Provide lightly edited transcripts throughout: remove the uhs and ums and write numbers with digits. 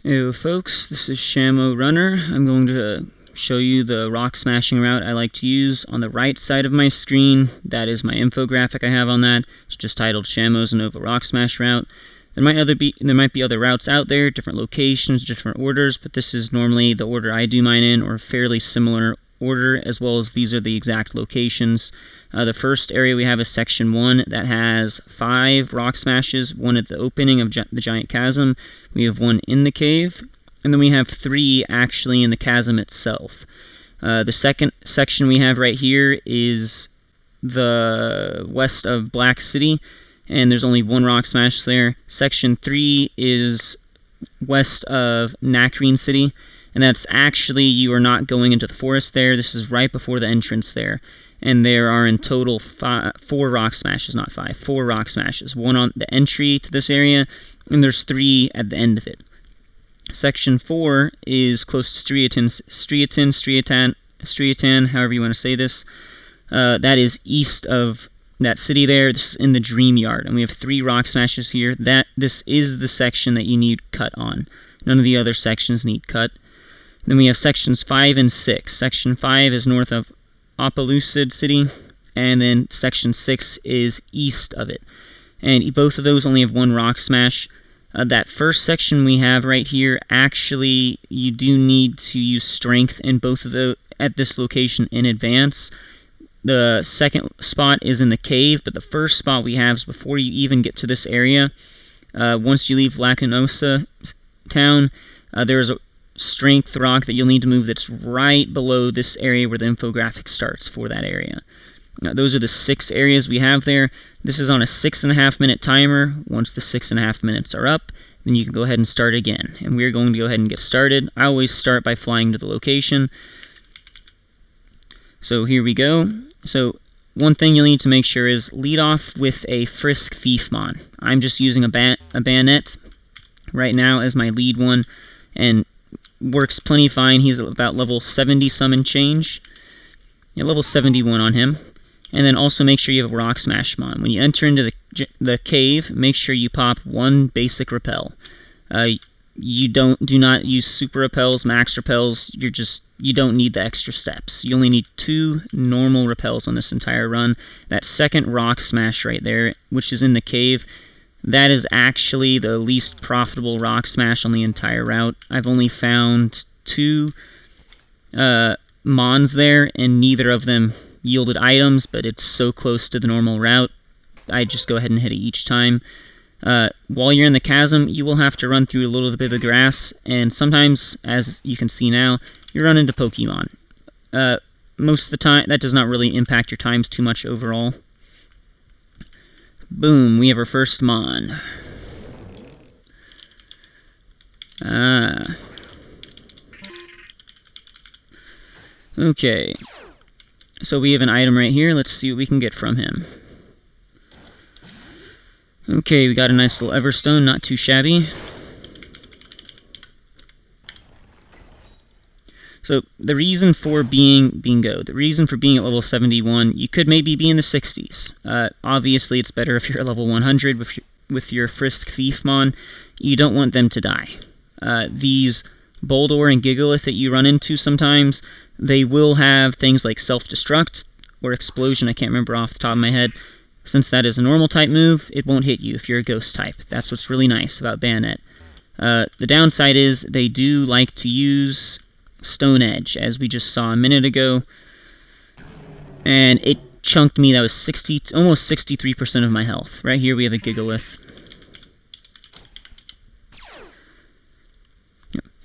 Hello folks, this is Shamo Runner. I'm going to show you the rock smashing route I like to use. On the right side of my screen, that is my infographic I have on that. It's just titled Shamo's Unova Rock Smash Route. There might be other routes out there, different locations, different orders, but this is normally the order I do mine in, or a fairly similar order, as well as these are the exact locations. The first area we have is section 1 that has 5 rock smashes, 1 at the opening of the giant chasm, we have 1 in the cave, and then we have 3 actually in the chasm itself. The second section we have right here is the west of Black City, and there's only 1 rock smash there. Section 3 is west of Nakreen City, and that's actually, you are not going into the forest there. This is right before the entrance there. And there are in total 4 rock smashes, not 5, 4 rock smashes. 1 on the entry to this area, and there's 3 at the end of it. Section 4 is close to Striatan, however you want to say this. That is east of that city there. This is in the Dream Yard, and we have 3 rock smashes here. This is the section that you need cut on. None of the other sections need cut. Then we have sections 5 and 6. Section 5 is north of Opelucid City, and then section 6 is east of it. And both of those only have 1 rock smash. That first section we have right here, actually, you do need to use strength in both of those at this location in advance. The second spot is in the cave, but the first spot we have is before you even get to this area. Once you leave Lacanosa town, there's a strength rock that you'll need to move that's right below this area where the infographic starts for that area. Those are the 6 areas we have there. This is on a 6.5 minute timer. Once the 6.5 minutes are up, then you can go ahead and start again. And we're going to go ahead and get started. I always start by flying to the location. So here we go. So one thing you'll need to make sure is lead off with a Frisk Thiefmon. I'm just using a Bayonet right now as my lead one, and works plenty fine. He's about level 70 some and change. Yeah, level 71 on him. And then also make sure you have a Rock Smash Mon. When you enter into the cave, make sure you pop 1 basic repel. You do not use super repels, max repels. You don't need the extra steps. You only need 2 normal repels on this entire run. That second Rock Smash right there, which is in the cave, that is actually the least profitable rock smash on the entire route. I've only found 2 Mons there, and neither of them yielded items, but it's so close to the normal route, I just go ahead and hit it each time. While you're in the chasm, you will have to run through a little bit of the grass, and sometimes, as you can see now, you run into Pokemon. Most of the time, that does not really impact your times too much overall. Boom, we have our first Mon. Okay. So we have an item right here. Let's see what we can get from him. Okay, we got a nice little Everstone, not too shabby. So the reason for being the reason for being at level 71, you could maybe be in the 60s. Obviously, it's better if you're at level 100 with your Frisk Thiefmon. You don't want them to die. These Boldor and Gigalith that you run into sometimes, they will have things like self-destruct or explosion. I can't remember off the top of my head. Since that is a normal type move, it won't hit you if you're a ghost type. That's what's really nice about Bayonet. The downside is they do like to use Stone Edge, as we just saw a minute ago, and it chunked me. That was almost 63% of my health. Right here we have a Gigalith.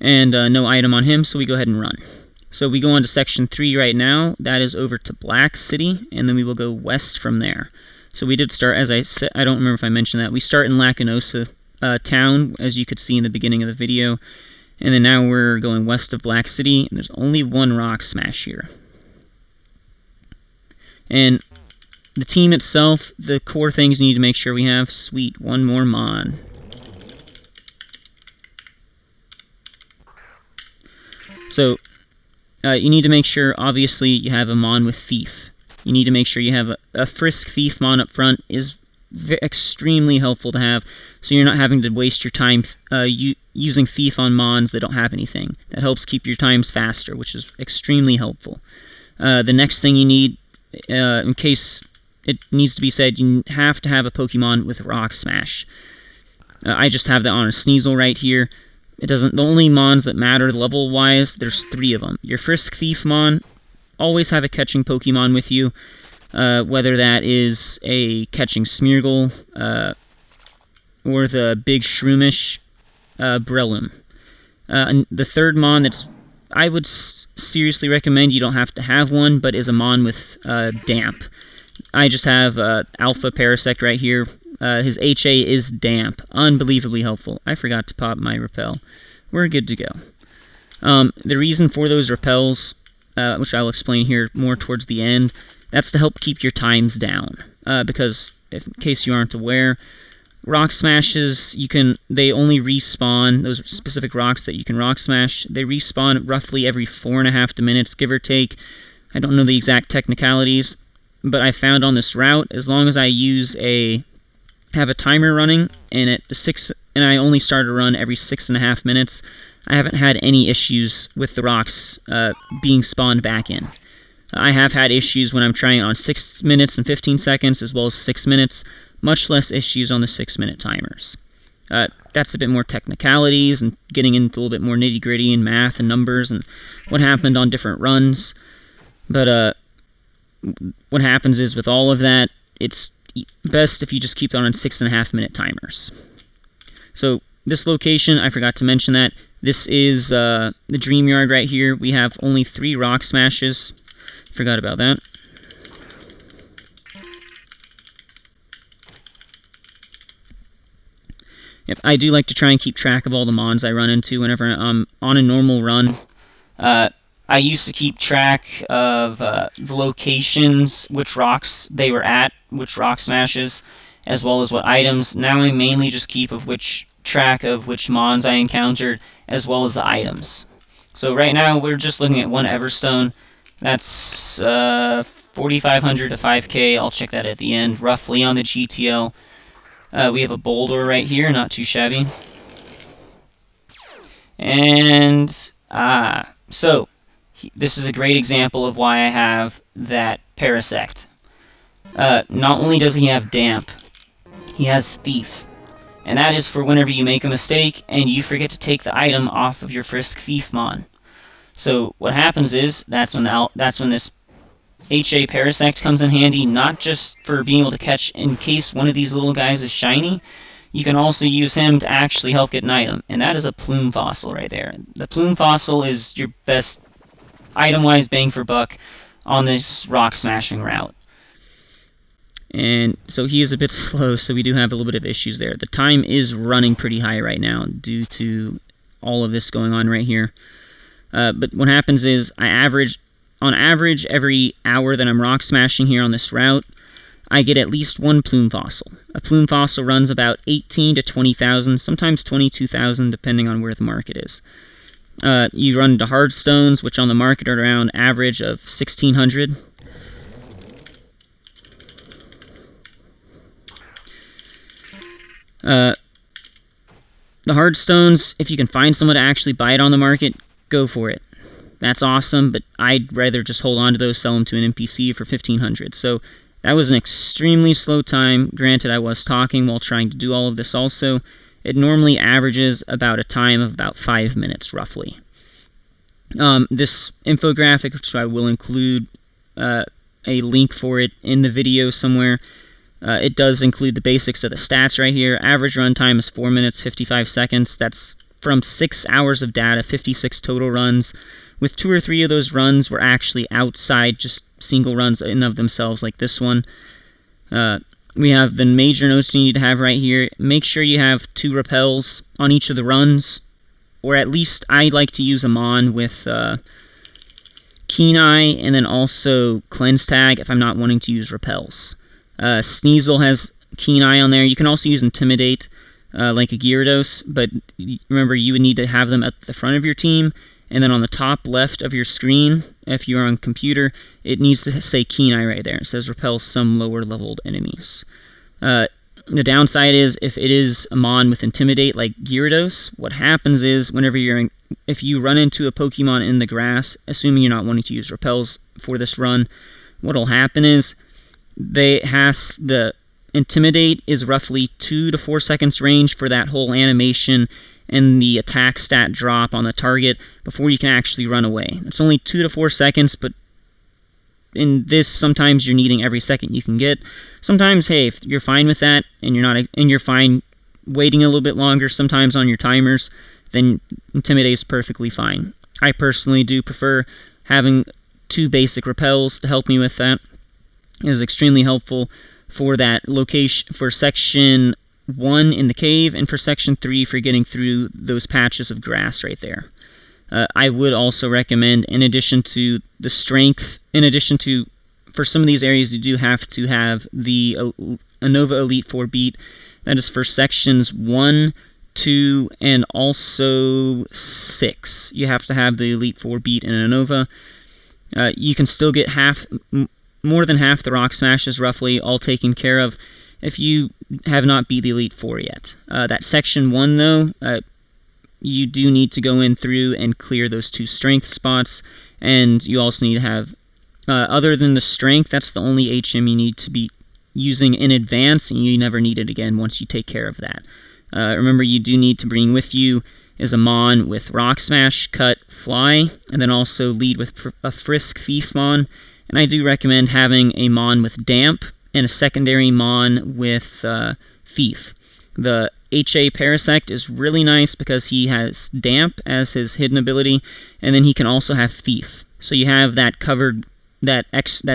And no item on him, so we go ahead and run. So we go on to section 3 right now. That is over to Black City, and then we will go west from there. So we did start, as I said, I don't remember if I mentioned that, we start in Lacanosa town, as you could see in the beginning of the video. And then now we're going west of Black City, and there's only 1 rock smash here. And the team itself, the core things you need to make sure we have, sweet, 1 more Mon. So, you need to make sure, obviously, you have a Mon with Thief. You need to make sure you have a Frisk Thiefmon up front is extremely helpful to have, so you're not having to waste your time using Thief on mons that don't have anything. That helps keep your times faster, which is extremely helpful. The next thing you need, in case it needs to be said, you have to have a Pokemon with Rock Smash. I just have that on a Sneasel right here. It doesn't. The only mons that matter level-wise, there's 3 of them. Your Frisk Thief mon, always have a catching Pokemon with you, whether that is a catching Smeargle, or the big Shroomish Breloom. And the third mon that's I would seriously recommend, you don't have to have one, but is a mon with Damp. I just have Alpha Parasect right here. His HA is Damp. Unbelievably helpful. I forgot to pop my Repel. We're good to go. The reason for those Repels, which I'll explain here more towards the end, that's to help keep your times down. Because, in case you aren't aware, Rock Smashes, they only respawn, those specific rocks that you can Rock Smash, they respawn roughly every 4.5 minutes, give or take. I don't know the exact technicalities, but I found on this route, as long as I have a timer running, and I only start a run every 6.5 minutes, I haven't had any issues with the rocks being spawned back in. I have had issues when I'm trying on 6 minutes and 15 seconds, as well as 6 minutes, much less issues on the 6-minute timers. That's a bit more technicalities and getting into a little bit more nitty-gritty and math and numbers and what happened on different runs. But what happens is, with all of that, it's best if you just keep it on 6.5-minute timers. So this location, I forgot to mention that. This is the Dream Yard right here. We have only 3 Rock Smashes. Forgot about that. Yep, I do like to try and keep track of all the mons I run into whenever I'm on a normal run. I used to keep track of the locations, which rocks they were at, which Rock Smashes, as well as what items. Now I mainly just keep track of which mons I encountered, as well as the items. So right now we're just looking at one Everstone. That's 4,500 to 5k. I'll check that at the end, roughly on the GTL. We have a Boulder right here, not too shabby. And, so, this is a great example of why I have that Parasect. Not only does he have Damp, he has Thief. And that is for whenever you make a mistake and you forget to take the item off of your Frisk Thief mon. So, what happens is, that's when this HA Parasect comes in handy, not just for being able to catch in case one of these little guys is shiny. You can also use him to actually help get an item, and that is a Plume Fossil right there. The Plume Fossil is your best item-wise bang for buck on this rock smashing route. And so he is a bit slow, so we do have a little bit of issues there. The time is running pretty high right now due to all of this going on right here. But what happens is, on average, every hour that I'm rock smashing here on this route, I get at least 1 Plume Fossil. A Plume Fossil runs about 18 to 20,000, sometimes 22,000, depending on where the market is. You run into Hardstones, which on the market are around average of 1,600. The Hardstones, if you can find someone to actually buy it on the market, go for it. That's awesome, but I'd rather just hold on to those, sell them to an NPC for 1,500. So that was an extremely slow time. Granted, I was talking while trying to do all of this also. It normally averages about a time of about 5 minutes, roughly. This infographic, which I will include a link for it in the video somewhere, it does include the basics of the stats right here. Average runtime is 4 minutes, 55 seconds. That's from 6 hours of data, 56 total runs. With 2 or 3 of those runs were actually outside, just single runs in and of themselves, like this one. We have the major notes you need to have right here. Make sure you have 2 repels on each of the runs, or at least I like to use a mon with Keen Eye and then also Cleanse Tag if I'm not wanting to use repels. Sneasel has Keen Eye on there. You can also use Intimidate like a Gyarados, but remember you would need to have them at the front of your team. And then on the top left of your screen, if you're on computer, it needs to say Keen Eye right there. It says repel some lower leveled enemies. The downside is if it is a mon with Intimidate like Gyarados, what happens is whenever if you run into a Pokemon in the grass, assuming you're not wanting to use repels for this run, what'll happen is the Intimidate is roughly 2 to 4 seconds range for that whole animation and the attack stat drop on the target before you can actually run away. It's only 2 to 4 seconds, but in this, sometimes you're needing every second you can get. Sometimes, hey, if you're fine with that and you're fine waiting a little bit longer, sometimes on your timers, then Intimidate is perfectly fine. I personally do prefer having 2 basic repels to help me with that. It is extremely helpful for that location, for section 1 in the cave, and for section 3 for getting through those patches of grass right there. I would also recommend, in addition to the strength, for some of these areas you do have to have the Unova Elite 4 beat. That is for sections 1, 2, and also 6. You have to have the Elite 4 beat in Unova. You can still get more than half the Rock Smashes roughly all taken care of if you have not beat the Elite 4 yet. That section 1 though, you do need to go in through and clear those 2 strength spots, and you also need to have, other than the strength, that's the only HM you need to be using in advance, and you never need it again once you take care of that. Remember, you do need to bring with you is a Mon with Rock Smash, Cut, Fly, and then also lead with a Frisk Thief Mon. And I do recommend having a Mon with Damp and a secondary Mon with Thief. The HA Parasect is really nice because he has Damp as his hidden ability, and then he can also have Thief. So you have that covered, that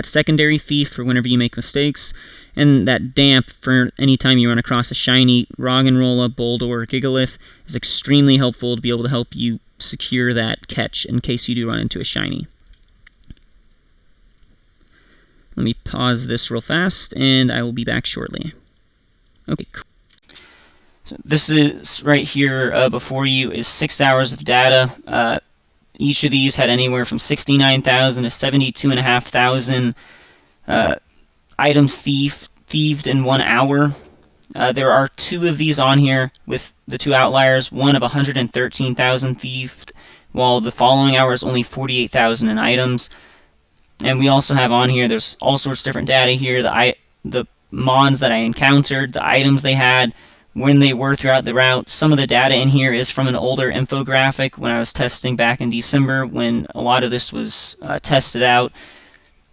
secondary Thief for whenever you make mistakes, and that Damp for any time you run across a shiny Roggenrola, Boldor, or Gigalith is extremely helpful to be able to help you secure that catch in case you do run into a shiny. Let me pause this real fast, and I will be back shortly. Okay, cool. So this is right here before you is 6 hours of data. Each of these had anywhere from 69,000 to 72,500 items thieved in 1 hour. There are 2 of these on here with the 2 outliers, one of 113,000 thieved, while the following hour is only 48,000 in items. And we also have on here, there's all sorts of different data here, the mons that I encountered, the items they had, when they were throughout the route. Some of the data in here is from an older infographic when I was testing back in December when a lot of this was tested out.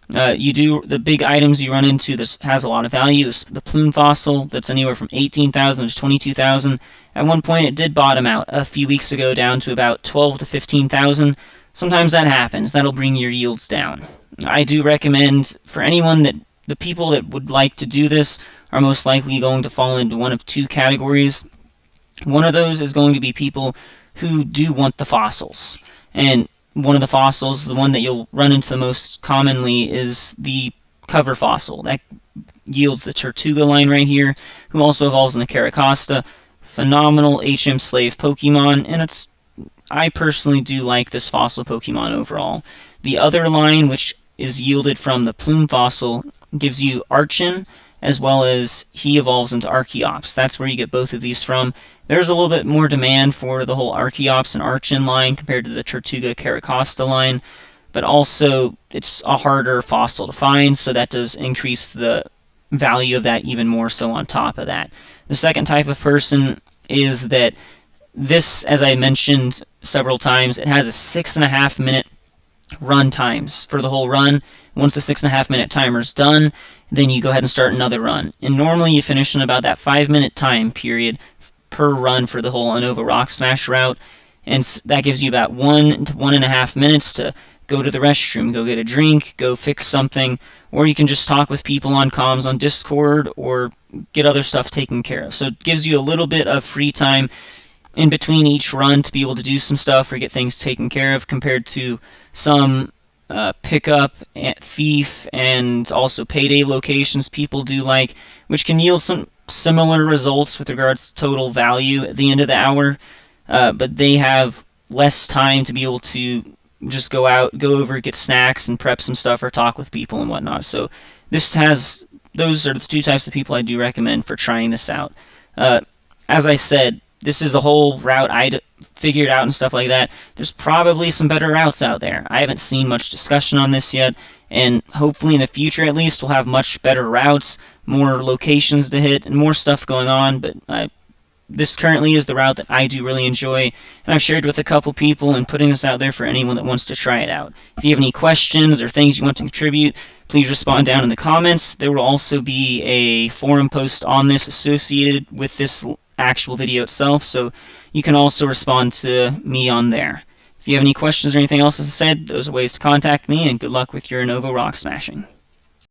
The big items you run into, this has a lot of value, is the plume fossil, that's anywhere from 18,000 to 22,000. At one point it did bottom out a few weeks ago down to about 12 to 15,000. Sometimes that happens, that'll bring your yields down. I do recommend for anyone that, the people that would like to do this are most likely going to fall into one of 2 categories. One of those is going to be people who do want the fossils. And one of the fossils, the one that you'll run into the most commonly, is the cover fossil. That yields the Tortuga line right here, who also evolves in the Caracosta. Phenomenal HM slave Pokemon, and I personally do like this fossil Pokemon overall. The other line, which is yielded from the plume fossil, gives you Archon, as well as he evolves into Archeops. That's where you get both of these from. There's a little bit more demand for the whole Archeops and Archon line compared to the Tortuga Caracosta line, but also it's a harder fossil to find, so that does increase the value of that even more so on top of that. The second type of person is that this, as I mentioned several times, it has a 6.5 minute run times for the whole run. Once the 6.5 minute timer is done, then you go ahead and start another run. And normally you finish in about that 5 minute time period per run for the whole Unova Rock Smash route, and that gives you about 1 to 1.5 minutes to go to the restroom, go get a drink, go fix something, or you can just talk with people on comms on Discord or get other stuff taken care of. So it gives you a little bit of free time in between each run to be able to do some stuff or get things taken care of, compared to some pickup, thief, and also payday locations people do like, which can yield some similar results with regards to total value at the end of the hour, but they have less time to be able to just go over, get snacks, and prep some stuff or talk with people and whatnot. So this has those are the two types of people I do recommend for trying this out. As I said, this is the whole route I figured out and stuff like that. There's probably some better routes out there. I haven't seen much discussion on this yet, and hopefully in the future at least we'll have much better routes, more locations to hit, and more stuff going on, but this currently is the route that I do really enjoy, and I've shared with a couple people and putting this out there for anyone that wants to try it out. If you have any questions or things you want to contribute, please respond down in the comments. There will also be a forum post on this associated with this actual video itself, so you can also respond to me on there. If you have any questions or anything else, as I said, those are ways to contact me, and good luck with your Unova rock smashing.